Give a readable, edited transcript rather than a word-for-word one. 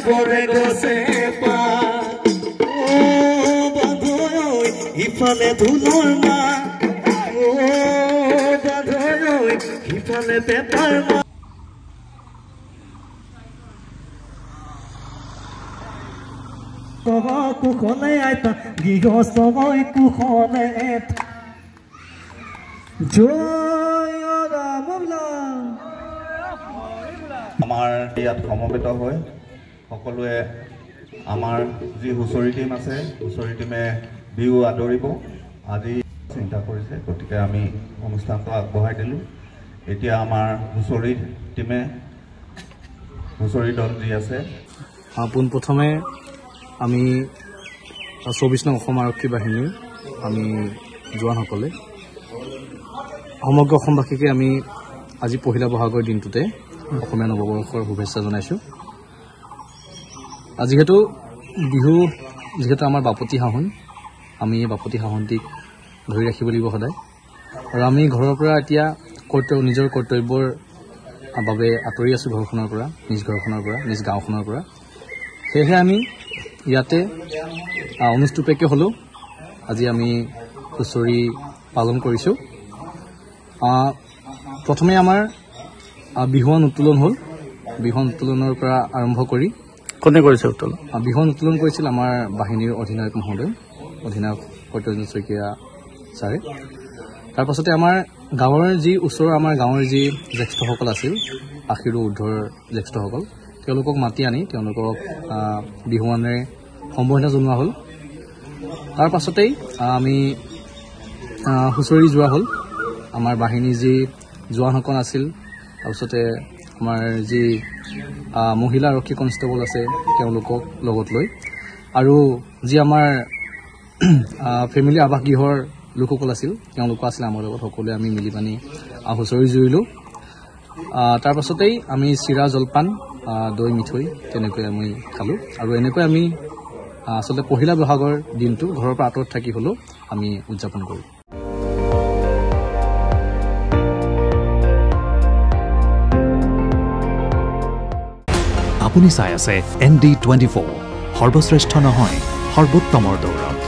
বৰে গছে পা বান্ধৈ ইফালে ধুলৰ মা বান্ধৈ ইফালে পেপাৰ মা কুশলে আইতা গৃহস্থই কুশলে জয় ৰাম আমাৰ ইয়াত সমবেত হৈ সকলোৱে আমাৰ যি হুঁচৰি টিম আছে হুঁচৰি টিমে বিহু আদৰিব আজি চিন্তা কৰিছে গতিকে আমি অনুষ্ঠানটো আগবঢ়াই দিলোঁ এতিয়া আমাৰ হুঁচৰি টিমে হুঁচৰি দল যি আছে পোনপ্ৰথমে আমি 24 নং অসম আৰক্ষী বাহিনীৰ আমি জোৱানসকলে সমগ্ৰ অসমবাসীকে আমি আজি পহিলা বহাগৰ দিনটোতে অসমীয়া নৱবৰ্ষৰ শুভেচ্ছা জনাইছোঁ যিহেতু বিহু যিহেতু আমাৰ বাপতি সাহোন আমি এই বাপতি সাহোনটিক ধৰি ৰাখিব লাগিব সদায় আৰু আমি ঘৰৰ পৰা এতিয়া নিজৰ কৰ্তব্যৰ বাবে আঁতৰি আছোঁ ঘৰখনৰ পৰা নিজ ঘৰখনৰ পৰা নিজ গাঁওখনৰ পৰা সেয়েহে আমি ইয়াতে অনুষ্ঠুপেকে হ'লেও আজি আমি হুঁচৰি পালন কৰিছোঁ প্ৰথমে আমাৰ বিহুৱান উত্তোলন হ'ল বিহুৱান উত্তোলনৰ পৰা আৰম্ভ কৰি কোনে কৰিছে উত্তোলন বিহুৱান উত্তোলন কৰিছিল আমাৰ বাহিনীৰ অধিনায়ক মহোদয় অধিনায়ক সত্যজিৎ শইকীয়া ছাৰে তাৰপাছতে আমাৰ গাঁৱৰ যি ওচৰৰ আমাৰ গাঁৱৰ যি জ্যেষ্ঠসকল আছিল আশীৰো ঊৰ্ধৰ জ্যেষ্ঠসকল তেওঁলোকক মাতি আনি তেওঁলোকক বিহুৱানেৰে সম্বৰ্ধনা জনোৱা হ'ল তাৰ পাছতেই আমি হুঁচৰি যোৱা হ'ল আমাৰ বাহিনীৰ যি জোৱানসকল আছিল তাৰপিছতে আমাৰ যি মহিলা আৰক্ষী কনষ্টেবল আছে তেওঁলোকক লগত লৈ আৰু যি আমাৰ ফেমিলি আৱাসগৃহৰ লোকসকল আছিল তেওঁলোকো আছিল আমাৰ লগত সকলোৱে আমি মিলি পানি হুঁচৰি জুৰিলোঁ তাৰ পাছতেই আমি চিৰা জলপান দৈ মিঠৈ তেনেকৈ আমি খালোঁ আৰু এনেকৈ আমি আচলতে পহিলা বহাগৰ দিনটো ঘৰৰ পৰা আঁতৰত থাকি হ'লেও আমি উদযাপন কৰোঁ আপুনি চাই আছে ND24 সৰ্বশ্ৰেষ্ঠ নহয় সৰ্বোত্তমৰ দৌৰত